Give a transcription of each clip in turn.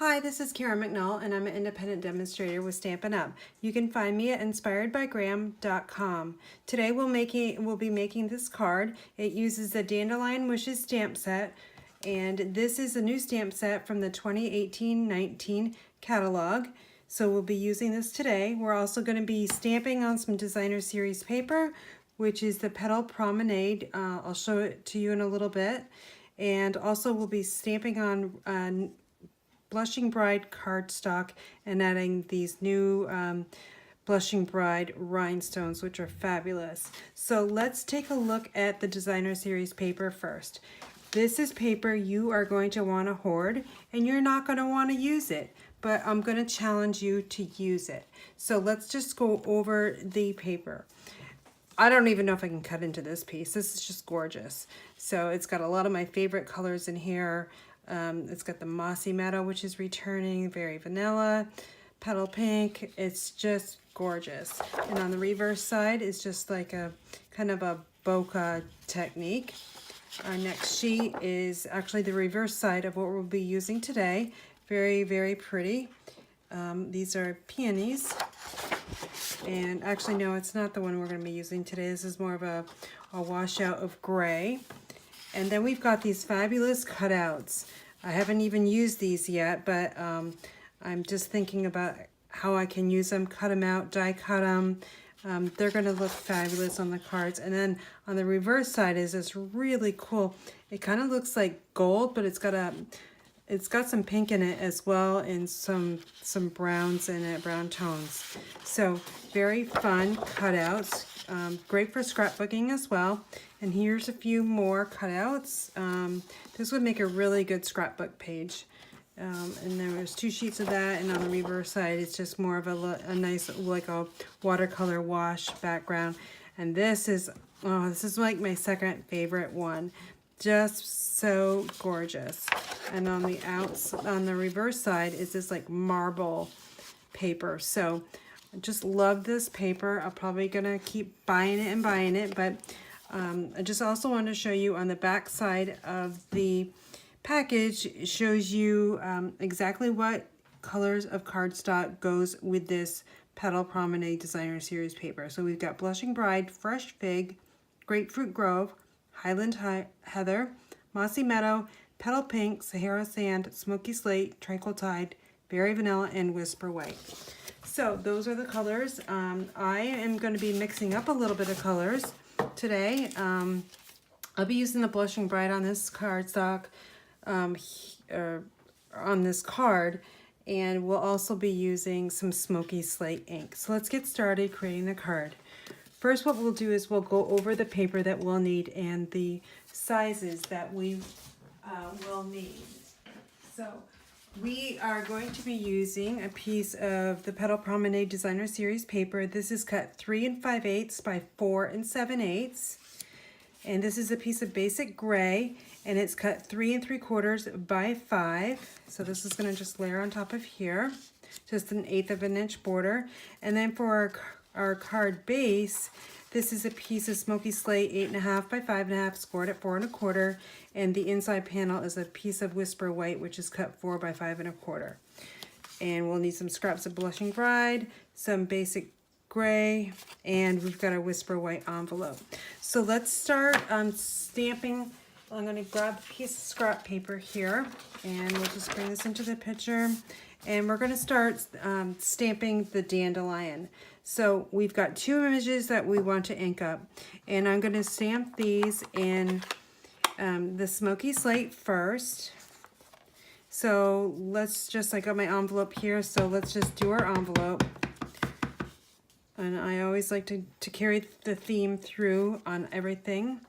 Hi, this is Karen McNall, and I'm an independent demonstrator with Stampin' Up. You can find me at inspiredbygram.com. Today we'll be making this card. It uses the Dandelion Wishes stamp set, and this is a new stamp set from the 2018-19 catalog. So we'll be using this today. We're also going to be stamping on some designer series paper, which is the Petal Promenade. I'll show it to you in a little bit. And also we'll be stamping on Blushing Bride cardstock and adding these new Blushing Bride rhinestones, which are fabulous. So let's take a look at the designer series paper first. This is paper you are going to want to hoard, and you're not going to want to use it, but I'm going to challenge you to use it. So let's just go over the paper. I don't even know if I can cut into this piece. This is just gorgeous. So it's got a lot of my favorite colors in here. It's got the Mossy Meadow, which is returning, very vanilla, petal pink. It's just gorgeous. And on the reverse side is just like a kind of a bokeh technique. Our next sheet is actually the reverse side of what we'll be using today. Very, very pretty. These are peonies. And actually, no, it's not the one we're going to be using today. This is more of a washout of gray. And then we've got these fabulous cutouts. I haven't even used these yet, but I'm just thinking about how I can use them, cut them out, die cut them. They're going to look fabulous on the cards. And then on the reverse side is this really cool. It kind of looks like gold, but it's got some pink in it as well, and some browns in it, brown tones. So very fun cutouts. Great for scrapbooking as well. And here's a few more cutouts. This would make a really good scrapbook page. And there's 2 sheets of that, and on the reverse side it's just more of a nice, like a watercolor wash background. And this is like my second favorite one. Just so gorgeous. And on the reverse side is this like marble paper. So I just love this paper. I'm probably gonna keep buying it, but I just also want to show you on the back side of the package. It shows you exactly what colors of cardstock goes with this Petal Promenade Designer Series paper. So we've got Blushing Bride, Fresh Fig, Grapefruit Grove, Highland Heather, Mossy Meadow, Petal Pink, Sahara Sand, Smoky Slate, Tranquil Tide, Berry Vanilla, and Whisper White. So those are the colors. I am going to be mixing up a little bit of colors today. I'll be using the Blushing Bride on this cardstock, on this card, and we'll also be using some Smoky Slate ink. So let's get started creating the card. First, what we'll do is we'll go over the paper that we'll need and the sizes that we will need. So we are going to be using a piece of the Petal Promenade Designer Series paper. This is cut 3 5/8 by 4 7/8. And this is a piece of basic gray, and it's cut 3 3/4 by 5. So this is gonna just layer on top of here, just 1/8 of an inch border. And then for our card base, this is a piece of Smoky Slate 8.5 by 5.5, scored at 4 1/4, and the inside panel is a piece of Whisper White, which is cut 4 by 5 1/4. And we'll need some scraps of Blushing Bride, some basic gray, and we've got a Whisper White envelope. So let's start stamping. I'm going to grab a piece of scrap paper here, and we'll just bring this into the picture. And we're going to start stamping the dandelion. So we've got 2 images that we want to ink up, and I'm going to stamp these in the Smoky Slate first. So let's just, I got my envelope here, so let's just do our envelope. And I always like to carry the theme through on everything.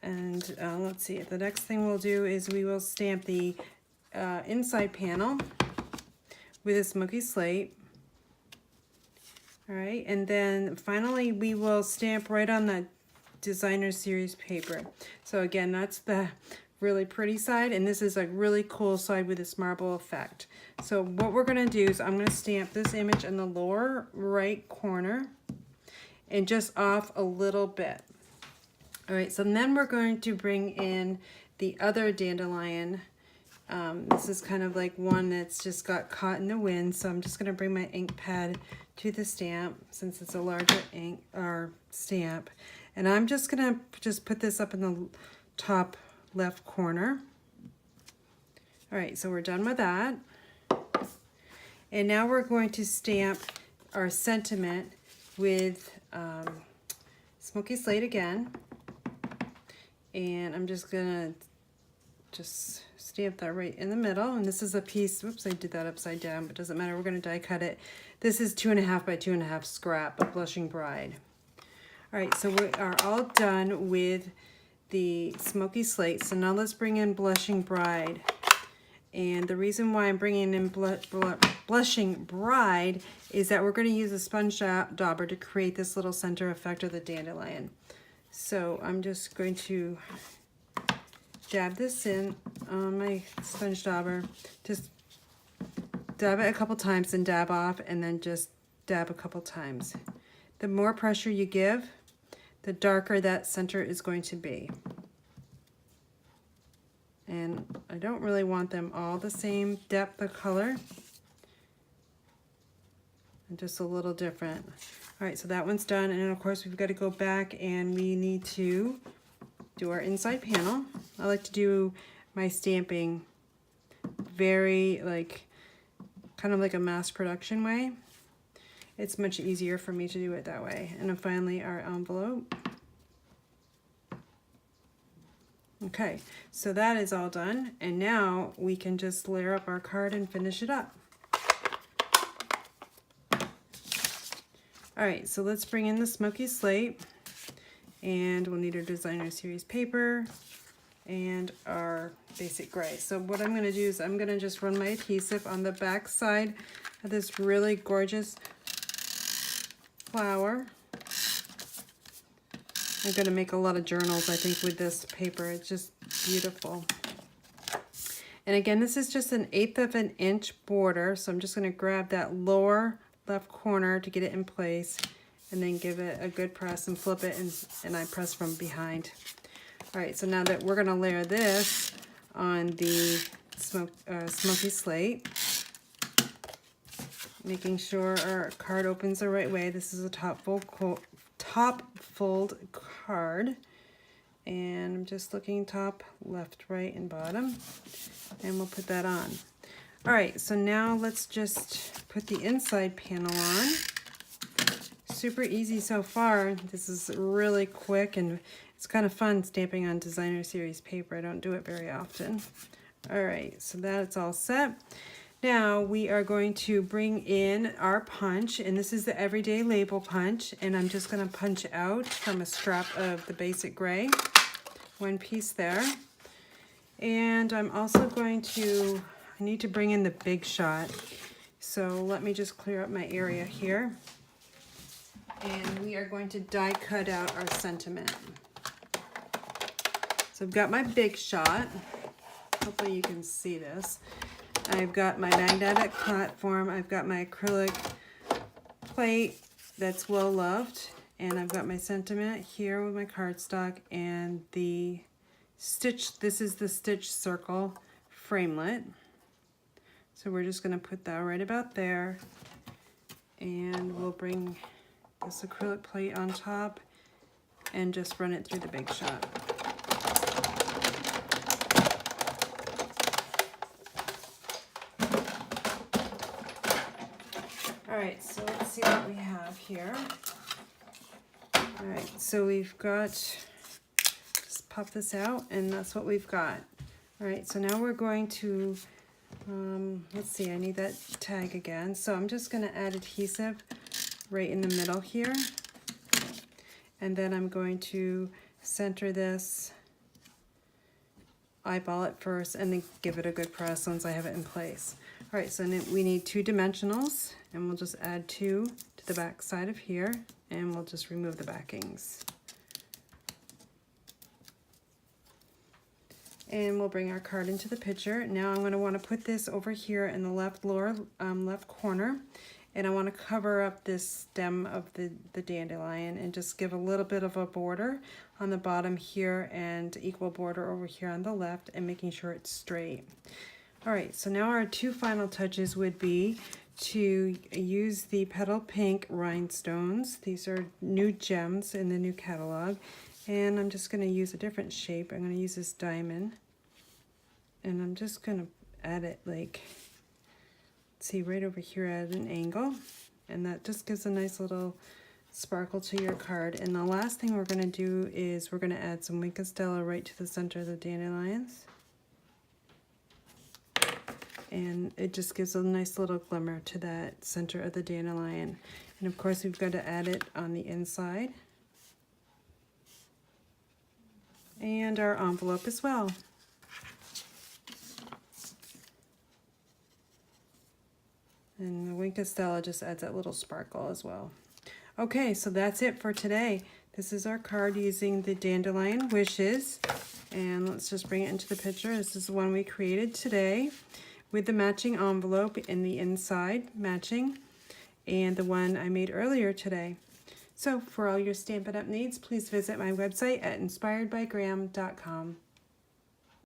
And let's see, the next thing we'll do is we will stamp the inside panel with a Smoky Slate. All right, and then finally we will stamp right on the Designer Series paper. So again, that's the really pretty side, and this is a really cool side with this marble effect. So what we're gonna do is I'm gonna stamp this image in the lower right corner and just off a little bit. All right, so then we're going to bring in the other dandelion This is kind of like one that's just got caught in the wind, so I'm just going to bring my ink pad to the stamp since it's a larger ink or stamp. And I'm just going to just put this up in the top left corner. All right, so we're done with that. And now we're going to stamp our sentiment with Smoky Slate again. And I'm just gonna stamp that right in the middle. And this is a piece, whoops, I did that upside down, but it doesn't matter, we're gonna die cut it. This is 2.5 by 2.5 scrap of Blushing Bride. All right, so we are all done with the Smoky Slate. So now let's bring in Blushing Bride. And the reason why I'm bringing in Blushing Bride is that we're going to use a sponge dauber to create this little center effect of the dandelion. So I'm just going to dab this in on my sponge dauber. Just dab it a couple times and dab off, and then just dab a couple times. The more pressure you give, the darker that center is going to be. And I don't really want them all the same depth of color. And just a little different. All right, so that one's done. And then of course we've got to go back and we need to do our inside panel. I like to do my stamping very kind of like a mass production way. It's much easier for me to do it that way. And then finally our envelope. Okay, so that is all done, and now we can just layer up our card and finish it up. All right, so let's bring in the Smoky Slate, and we'll need our designer series paper and our basic gray. So what I'm gonna do is I'm gonna just run my adhesive on the back side of this really gorgeous flower. I'm going to make a lot of journals, I think, with this paper. It's just beautiful. And again, this is just 1/8 of an inch border, so I'm just going to grab that lower left corner to get it in place, and then give it a good press and flip it, and I press from behind. All right, so now that we're going to layer this on the Smoky Slate, making sure our card opens the right way. This is a top fold card, and I'm just looking top, left, right, and bottom, and we'll put that on. All right, so now let's just put the inside panel on. Super easy so far. This is really quick, and it's kind of fun stamping on designer series paper. I don't do it very often. All right, so that's all set. Now we are going to bring in our punch, and this is the Everyday Label punch, and I'm just going to punch out from a scrap of the basic gray, one piece there. And I'm also going to, I need to bring in the Big Shot, so let me just clear up my area here. And we are going to die cut out our sentiment. So I've got my Big Shot. Hopefully you can see this. I've got my magnetic platform, I've got my acrylic plate that's well loved, and I've got my sentiment here with my cardstock and the stitch. This is the stitch circle framelit. So we're just going to put that right about there, and we'll bring this acrylic plate on top and just run it through the Big Shot. All right, so let's see what we have here. All right, so we've got, just pop this out, and that's what we've got. All right, so now we're going to, let's see, I need that tag again. So I'm just gonna add adhesive right in the middle here. And then I'm going to center this, eyeball it first, and then give it a good press once I have it in place. All right, so then we need 2 dimensionals, and we'll just add 2 to the back side of here, and we'll just remove the backings. And we'll bring our card into the picture. Now I'm going to want to put this over here in the lower left corner, and I want to cover up this stem of the dandelion and just give a little bit of a border on the bottom here and equal border over here on the left, and making sure it's straight. All right, so now our two final touches would be to use the Petal Pink rhinestones. These are new gems in the new catalog. And I'm just going to use a different shape. I'm going to use this diamond. And I'm just going to add it like, see right over here at an angle. And that just gives a nice little sparkle to your card. And the last thing we're going to do is we're going to add some Wink of Stella right to the center of the dandelions. And it just gives a nice little glimmer to that center of the dandelion. And of course we've got to add it on the inside. And our envelope as well. And the Wink of Stella just adds that little sparkle as well. Okay, so that's it for today. This is our card using the Dandelion Wishes. And let's just bring it into the picture. This is the one we created today with the matching envelope in the inside matching, and the one I made earlier today. So for all your Stampin' Up! Needs, please visit my website at inspiredbygram.com.